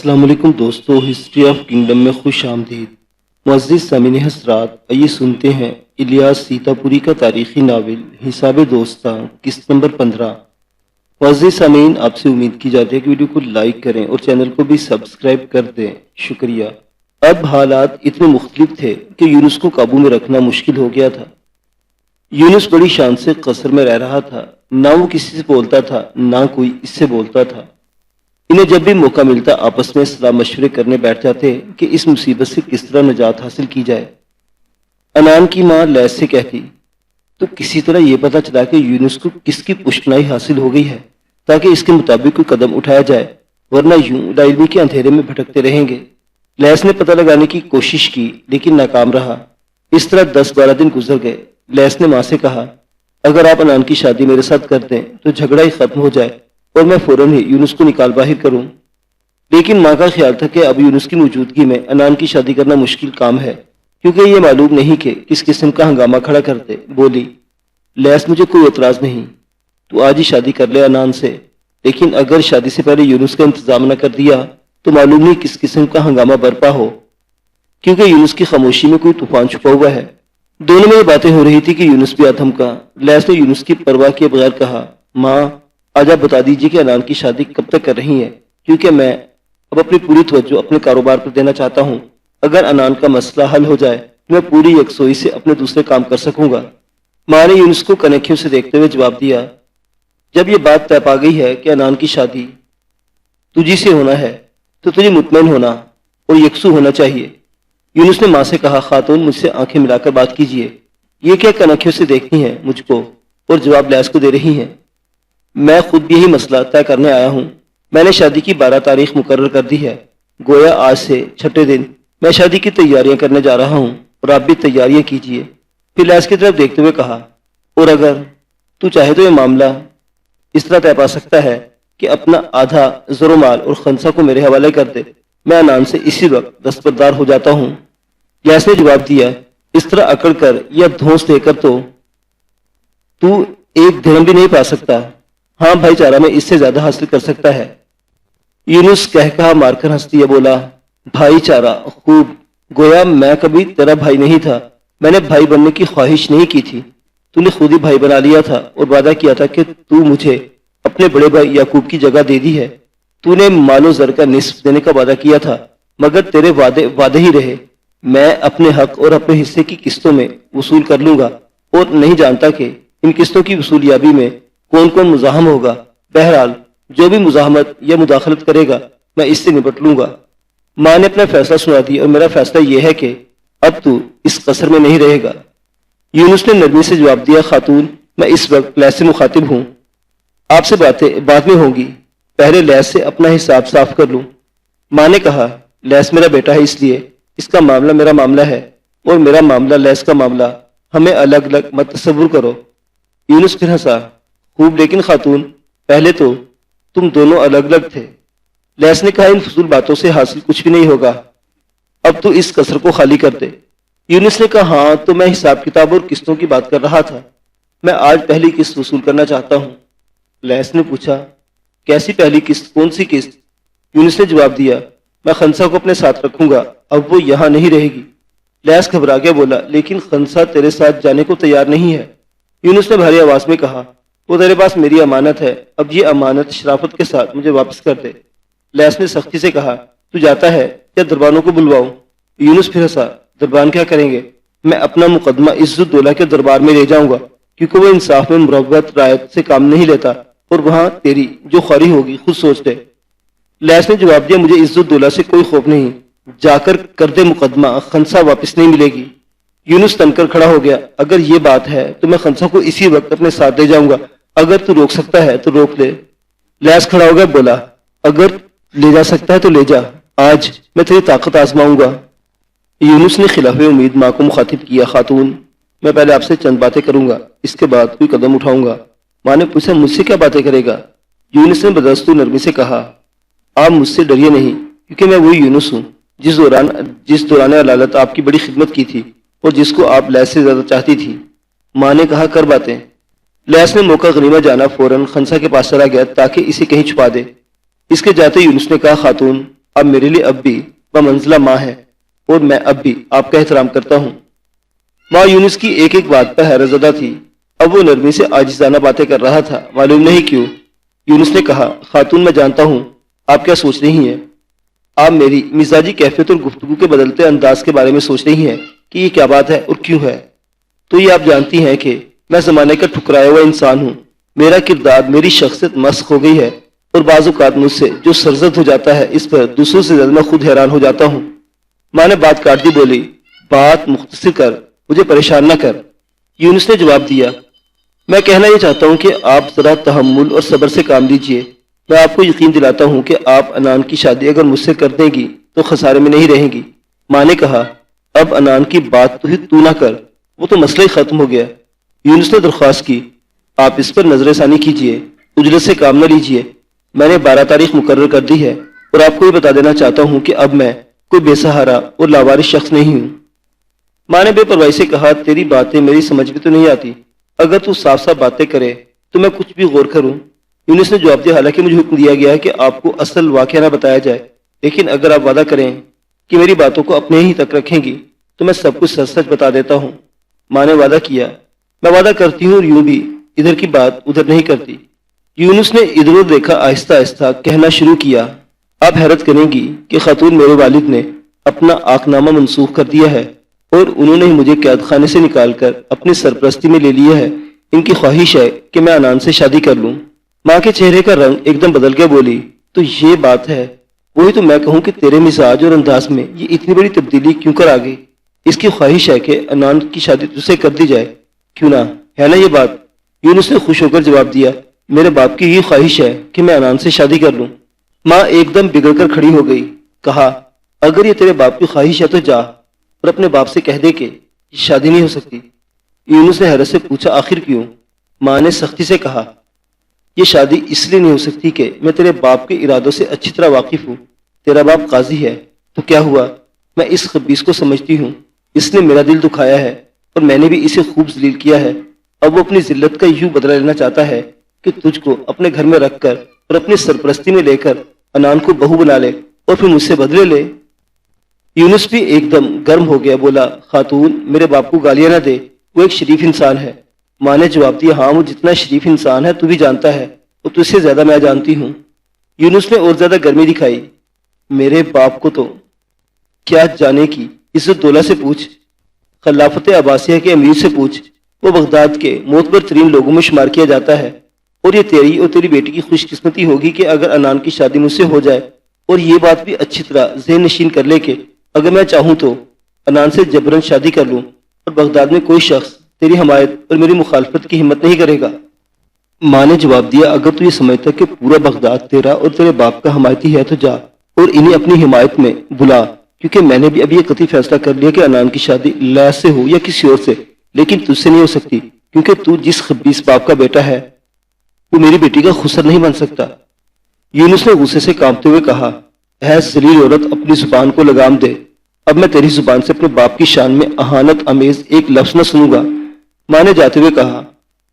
السلام علیکم دوستو، ہسٹری آف کنگڈم میں خوش آمدید۔ معزز سامعین حضرات، آئیے سنتے ہیں الیاس سیتا پوری کا تاریخی ناول حساب دوستاں قسط نمبر 15۔ معزز سامعین، آپ سے امید کی جاتی ہے کہ ویڈیو کو لائک کریں اور چینل کو بھی سبسکرائب کر دیں، شکریہ۔ اب حالات اتنے مختلف تھے کہ یونس کو قابو میں رکھنا مشکل ہو گیا تھا۔ یونس بڑی شان سے قصر میں رہ رہا تھا، نہ وہ کسی سے بولتا تھا نہ کوئی اس سے بولتا تھا۔ انہیں جب بھی موقع ملتا آپس میں صلاح مشورے کرنے بیٹھ جاتے کہ اس مصیبت سے کس طرح نجات حاصل کی جائے۔ انان کی ماں لیس سے کہتی، تو کسی طرح یہ پتہ چلا کہ یونس کو کس کی پشتنائی حاصل ہو گئی ہے تاکہ اس کے مطابق کوئی قدم اٹھایا جائے، ورنہ یوں لا علمی کے اندھیرے میں بھٹکتے رہیں گے۔ لیس نے پتہ لگانے کی کوشش کی لیکن ناکام رہا۔ اس طرح 10-12 دن گزر گئے۔ لیس نے ماں سے کہا، اگر آپ انان کی شادی میرے ساتھ کر دیں تو جھگڑا ہی ختم ہو جائے اور میں فوراً ہی یونس کو نکال باہر کروں۔ لیکن ماں کا خیال تھا کہ اب یونس کی موجودگی میں انان کی شادی کرنا مشکل کام ہے، کیونکہ یہ معلوم نہیں کہ کس قسم کا ہنگامہ کھڑا کرتے۔ بولی، لیس مجھے کوئی اعتراض نہیں، تو آج ہی شادی کر لے انان سے، لیکن اگر شادی سے پہلے یونس کا انتظام نہ کر دیا تو معلوم نہیں کس قسم کا ہنگامہ برپا ہو، کیونکہ یونس کی خاموشی میں کوئی طوفان چھپا ہوا ہے۔ دونوں میں یہ باتیں ہو رہی تھی کہ یونس بھی آدھم کا۔ لیس نے یونس کی پرواہ کیے بغیر کہا، ماں آج آپ بتا دیجیے کہ انان کی شادی کب تک کر رہی ہیں، کیونکہ میں اب اپنی پوری توجہ اپنے کاروبار پر دینا چاہتا ہوں۔ اگر انان کا مسئلہ حل ہو جائے تو میں پوری یکسوئی سے اپنے دوسرے کام کر سکوں گا۔ ماں نے یونس کو کنکھیوں سے دیکھتے ہوئے جواب دیا، جب یہ بات طے پا گئی ہے کہ انان کی شادی تجھی سے ہونا ہے تو تجھے مطمئن ہونا اور یکسو ہونا چاہیے۔ یونس نے ماں سے کہا، خاتون مجھ سے آنکھیں ملا کر بات کیجیے، یہ کیا کنکھیوں سے دیکھتی ہیں مجھ کو اور جواب لیس کو دے رہی ہیں؟ میں خود بھی یہی مسئلہ طے کرنے آیا ہوں۔ میں نے شادی کی 12 تاریخ مقرر کر دی ہے، گویا آج سے 6 دن میں شادی کی تیاریاں کرنے جا رہا ہوں اور آپ بھی تیاریاں کیجیے۔ پھر لیس کی طرف دیکھتے ہوئے کہا، اور اگر تو چاہے تو یہ معاملہ اس طرح طے پا سکتا ہے کہ اپنا آدھا زر و مال اور خنسا کو میرے حوالے کر دے، میں انان سے اسی وقت دستبردار ہو جاتا ہوں۔ لیس نے جواب دیا، اس طرح اکڑ کر یا دھونس دے کر تو ایک درہم بھی نہیں پا سکتا۔ ہاں بھائی چارہ میں اس سے زیادہ حاصل کر سکتا ہے۔ یونس کہا مار کر ہنس دیا، بولا، بھائی چارہ خوب، گویا میں کبھی تیرا بھائی نہیں تھا، میں نے بھائی بننے کی خواہش نہیں کی تھی، تو نے خود ہی بھائی بنا لیا تھا اور وعدہ کیا تھا کہ تو مجھے اپنے بڑے بھائی یعقوب کی جگہ دے دی ہے۔ تو نے مال و زر کا نصف دینے کا وعدہ کیا تھا، مگر تیرے وعدے ہی رہے۔ میں اپنے حق اور اپنے حصے کی قسطوں میں وصول کر لوں گا اور نہیں جانتا کہ ان قسطوں کی وصولیابی میں کون کون مزاحم ہوگا۔ بہرحال جو بھی مزاحمت یا مداخلت کرے گا میں اس سے نپٹ لوں گا۔ ماں نے اپنا فیصلہ سنا دیا، اور میرا فیصلہ یہ ہے کہ اب تو اس قصر میں نہیں رہے گا۔ یونس نے نرمی سے جواب دیا، خاتون میں اس وقت لیس سے مخاطب ہوں، آپ سے باتیں بعد میں ہوں گی، پہلے لیس سے اپنا حساب صاف کر لوں۔ ماں نے کہا، لیس میرا بیٹا ہے، اس لیے اس کا معاملہ میرا معاملہ ہے اور میرا معاملہ لیس کا معاملہ، ہمیں الگ الگ مت تصور کرو۔ یونس پھر ہنسا، خوب، لیکن خاتون پہلے تو تم دونوں الگ الگ تھے۔ لیس نے کہا، ان فضول باتوں سے حاصل کچھ بھی نہیں ہوگا، اب تو اس قصر کو خالی کر دے۔ یونس نے کہا، ہاں تو میں حساب کتاب اور قسطوں کی بات کر رہا تھا، میں آج پہلی قسط وصول کرنا چاہتا ہوں۔ لیس نے پوچھا، کیسی پہلی قسط، کون سی قسط؟ یونس نے جواب دیا، میں خنسا کو اپنے ساتھ رکھوں گا، اب وہ یہاں نہیں رہے گی۔ لیس گھبرا کے بولا، لیکن خنسا تیرے ساتھ جانے کو تیار نہیں ہے۔ یونس نے بھاری آواز میں کہا، وہ تیرے پاس میری امانت ہے، اب یہ امانت شرافت کے ساتھ مجھے واپس کر دے۔ لیس نے سختی سے کہا، تو جاتا ہے یا دربانوں کو بلواؤں؟ یونس پھر ہنسا، دربان کیا کریں گے؟ میں اپنا مقدمہ عزت دولہ کے دربار میں لے جاؤں گا، کیونکہ وہ انصاف میں مروت رعایت سے کام نہیں لیتا، اور وہاں تیری جو خواری ہوگی خود سوچ لے۔ لیس نے جواب دیا، مجھے عزت دولہ سے کوئی خوف نہیں، جا کر دے مقدمہ، خنسا واپس نہیں ملے گی۔ یونس تن کر کھڑا ہو گیا، اگر یہ بات ہے تو میں خنسا کو اسی وقت اپنے ساتھ لے جاؤں گا، اگر تو روک سکتا ہے تو روک لے۔ لیس کھڑا ہو گیا، بولا، اگر لے جا سکتا ہے تو لے جا، آج میں تیری طاقت آزماؤں گا۔ یونس نے خلاف امید ماں کو مخاطب کیا، خاتون میں پہلے آپ سے چند باتیں کروں گا، اس کے بعد کوئی قدم اٹھاؤں گا۔ ماں نے پوچھا، مجھ سے کیا باتیں کرے گا؟ یونس نے بدستور نرمی سے کہا، آپ مجھ سے ڈریے نہیں، کیونکہ میں وہی یونس ہوں جس دوران علالت آپ کی بڑی خدمت کی تھی اور جس کو آپ لیس سے زیادہ چاہتی تھی۔ ماں نے کہا، کر باتیں۔ لیس نے موقع غنیمت جانا فوراً خنسا کے پاس چلا گیا تاکہ اسے کہیں چھپا دے۔ اس کے جاتے یونس نے کہا، خاتون آپ میرے لیے اب بھی بمنزلہ ماں ہے اور میں اب بھی آپ کا احترام کرتا ہوں۔ ماں یونس کی ایک ایک بات پر حیرت زدہ تھی۔ اب وہ نرمی سے عاجزانہ باتیں کر رہا تھا، معلوم نہیں کیوں۔ یونس نے کہا، خاتون میں جانتا ہوں آپ کیا سوچ رہی ہیں۔ آپ میری مزاجی کیفیت اور گفتگو کے بدلتے انداز کے بارے میں سوچ رہی ہیں کہ یہ کیا بات ہے اور کیوں ہے۔ تو یہ آپ جانتی ہیں کہ میں زمانے کا ٹھکرایا ہوا انسان ہوں۔ میرا کردار، میری شخصیت مسخ ہو گئی ہے اور بعض اوقات مجھ سے جو سرزد ہو جاتا ہے اس پر دوسروں سے زیادہ میں خود حیران ہو جاتا ہوں۔ ماں نے بات کاٹ دی، بولی، بات مختصر کر، مجھے پریشان نہ کر۔ یونس نے جواب دیا، میں کہنا یہ چاہتا ہوں کہ آپ ذرا تحمل اور صبر سے کام لیجئے۔ میں آپ کو یقین دلاتا ہوں کہ آپ انان کی شادی اگر مجھ سے کر دیں گی تو خسارے میں نہیں رہیں گی۔ ماں نے کہا، اب انان کی بات تو نہ کر، وہ تو مسئلہ ہی ختم ہو گیا۔ یونس نے درخواست کی، آپ اس پر نظر ثانی کیجئے، اجرت سے کام نہ لیجئے۔ میں نے 12 تاریخ مقرر کر دی ہے اور آپ کو یہ بتا دینا چاہتا ہوں کہ اب میں کوئی بے سہارا اور لاوارث شخص نہیں ہوں۔ ماں نے بے پرواہی سے کہا، تیری باتیں میری سمجھ میں تو نہیں آتی۔ اگر تو صاف صاف باتیں کرے تو میں کچھ بھی غور کروں۔ یونس نے جواب دیا، حالانکہ مجھے حکم دیا گیا ہے کہ آپ کو اصل واقعہ نہ بتایا جائے، لیکن اگر آپ وعدہ کریں کہ میری باتوں کو اپنے ہی تک رکھیں گی تو میں سب کچھ سچ سچ بتا دیتا ہوں۔ ماں نے وعدہ کیا، میں وعدہ کرتی ہوں اور یوں بھی ادھر کی بات ادھر نہیں کرتی۔ یونس نے ادھر ادھر دیکھا، آہستہ آہستہ کہنا شروع کیا، آپ حیرت کریں گی کہ خاتون، میرے والد نے اپنا عقدنامہ منسوخ کر دیا ہے اور انہوں نے مجھے قید خانے سے نکال کر اپنی سرپرستی میں لے لیا ہے۔ ان کی خواہش ہے کہ میں انان سے شادی کر لوں۔ ماں کے چہرے کا رنگ ایک دم بدل کے بولی، تو یہ بات ہے، وہی تو میں کہوں کہ تیرے مزاج اور انداز میں یہ اتنی بڑی تبدیلی کیوں کر آ گئی؟ اس کی خواہش ہے کہ انان کی شادی تجھ سے کر دی جائے، کیوں نہ، ہے نا یہ بات؟ یونس نے خوش ہو کر جواب دیا، میرے باپ کی یہ خواہش ہے کہ میں انان سے شادی کر لوں۔ ماں ایک دم بگڑ کر کھڑی ہو گئی، کہا، اگر یہ تیرے باپ کی خواہش ہے تو جا اور اپنے باپ سے کہہ دے کہ یہ شادی نہیں ہو سکتی۔ یونس نے حیرت سے پوچھا، آخر کیوں؟ ماں نے سختی سے کہا، یہ شادی اس لیے نہیں ہو سکتی کہ میں تیرے باپ کے ارادوں سے اچھی طرح واقف ہوں۔ تیرا باپ قاضی ہے تو کیا ہوا؟ میں اس خبیث کو سمجھتی ہوں، اس نے میرا دل دکھایا ہے اور میں نے بھی اسے خوب ذلیل کیا ہے۔ اب وہ اپنی ذلت کا یوں بدلہ لینا چاہتا ہے کہ تجھ کو اپنے گھر میں رکھ کر اور اپنی سرپرستی میں لے کر انان کو بہو بنا لے اور پھر مجھ سے بدلے لے۔ یونس بھی ایک دم گرم ہو گیا، بولا، خاتون، میرے باپ کو گالیاں نہ دے، وہ ایک شریف انسان ہے۔ ماں نے جواب دیا، ہاں، وہ جتنا شریف انسان ہے تو بھی جانتا ہے اور تجھ سے زیادہ میں جانتی ہوں۔ یونس نے اور زیادہ گرمی دکھائی، میرے باپ کو تو کیا جانے کی عزت دولہ سے پوچھ، خلافت عباسیہ کے امیر سے پوچھ، وہ بغداد کے معتبر ترین لوگوں میں شمار کیا جاتا ہے، اور یہ تیری اور تیری بیٹی کی خوش قسمتی ہوگی کہ اگر انان کی شادی مجھ سے ہو جائے اور یہ بات بھی اچھی طرح ذہن نشین کر لے کہ اگر میں چاہوں تو انان سے جبرن شادی کر لوں اور بغداد میں کوئی شخص تیری حمایت اور میری مخالفت کی ہمت نہیں کرے گا۔ ماں نے جواب دیا، اگر تو یہ سمجھتا کہ پورا بغداد تیرا اور تیرے باپ کا حمایتی ہے تو جا اور انہیں اپنی حمایت میں بلا، کیونکہ میں نے بھی اب یہ قطعی فیصلہ کر لیا کہ انان کی شادی لیس سے ہو یا کسی اور سے، لیکن تجھ سے نہیں ہو سکتی، کیونکہ تو جس خبیث باپ کا بیٹا ہے وہ میری بیٹی کا خسر نہیں بن سکتا۔ یونس نے غصے سے کانپتے ہوئے کہا، اے ذلیل عورت، اپنی زبان کو لگام دے، اب میں تیری زبان سے اپنے باپ کی شان میں اہانت امیز ایک لفظ نہ سنوں گا۔ ماں نے جاتے ہوئے کہا،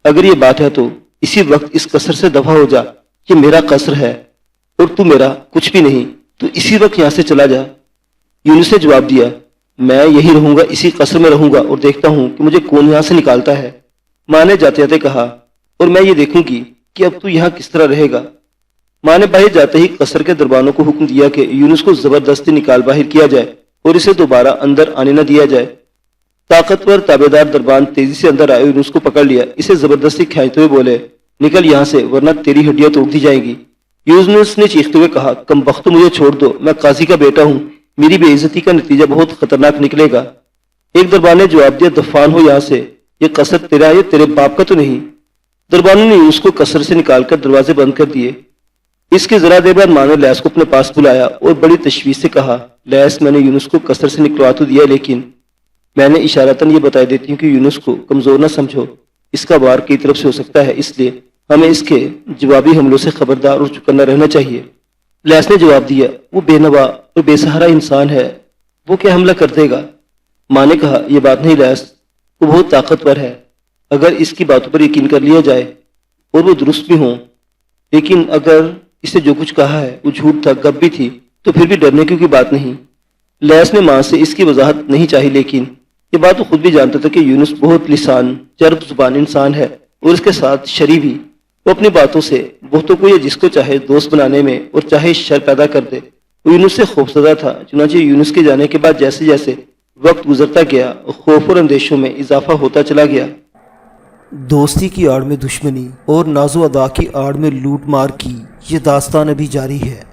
اگر یہ بات ہے تو اسی وقت اس قصر سے دفع ہو جا، یہ میرا قصر ہے اور تو میرا کچھ بھی نہیں، تو اسی وقت یہاں سے چلا جا۔ یونس نے جواب دیا، میں یہی رہوں گا، اسی قصر میں رہوں گا اور دیکھتا ہوں کہ مجھے کون یہاں سے نکالتا ہے۔ ماں نے جاتے جاتے کہا، اور میں یہ دیکھوں گی کہ اب تو یہاں کس طرح رہے گا۔ ماں نے باہر جاتے ہی قصر کے دربانوں کو حکم دیا کہ یونس کو زبردستی نکال باہر کیا جائے اور اسے دوبارہ اندر آنے نہ دیا جائے۔ طاقتور تابع دار دربان تیزی سے اندر آئے، یونس کو پکڑ لیا، اسے زبردستی کھینچتے ہوئے بولے، نکل یہاں سے ورنہ تیری ہڈیاں توڑ دی جائیں گی۔ یونس نے چیختے ہوئے کہا، کم بختو، مجھے چھوڑ دو، میں قاضی کا بیٹا ہوں، میری بے عزتی کا نتیجہ بہت خطرناک نکلے گا۔ ایک دربان نے جواب دیا، دفان ہو یہاں سے، یہ قصر تیرا ہے، تیرے باپ کا تو نہیں۔ دربانوں نے یونس کو قصر سے نکال کر دروازے بند کر دیے۔ اس کے ذرا دیر بعد ماں نے لیس کو اپنے پاس بلایا اور بڑی تشویش سے کہا، لیس، میں نے یونس کو قصر سے نکلوا تو دیا، لیکن میں نے اشارتاً یہ بتا دیتی ہوں کہ یونس کو کمزور نہ سمجھو، اس کا وار کئی طرف سے ہو سکتا ہے، اس لیے ہمیں اس کے جوابی حملوں سے خبردار اور چکنا رہنا چاہیے۔ لیس نے جواب دیا، وہ بے نوا اور بے سہارا انسان ہے، وہ کیا حملہ کر دے گا؟ ماں نے کہا، یہ بات نہیں لیس، وہ بہت طاقتور ہے، اگر اس کی باتوں پر یقین کر لیا جائے اور وہ درست بھی ہوں، لیکن اگر اسے جو کچھ کہا ہے وہ جھوٹ تھا، گپ بھی تھی، تو پھر بھی ڈرنے کی کوئی بات نہیں۔ لیس نے ماں سے اس کی وضاحت نہیں چاہی، لیکن یہ بات وہ خود بھی جانتا تھا کہ یونس بہت لسان چرب زبان انسان ہے اور اس کے ساتھ شری بھی۔ وہ اپنی باتوں سے بہتوں کو یا جس کو چاہے دوست بنانے میں اور چاہے شر پیدا کر دے۔ وہ یونس سے خوفزدہ تھا، چنانچہ یونس کے جانے کے بعد جیسے جیسے وقت گزرتا گیا خوف اور اندیشوں میں اضافہ ہوتا چلا گیا۔ دوستی کی آڑ میں دشمنی اور ناز و ادا کی آڑ میں لوٹ مار کی یہ داستان ابھی جاری ہے۔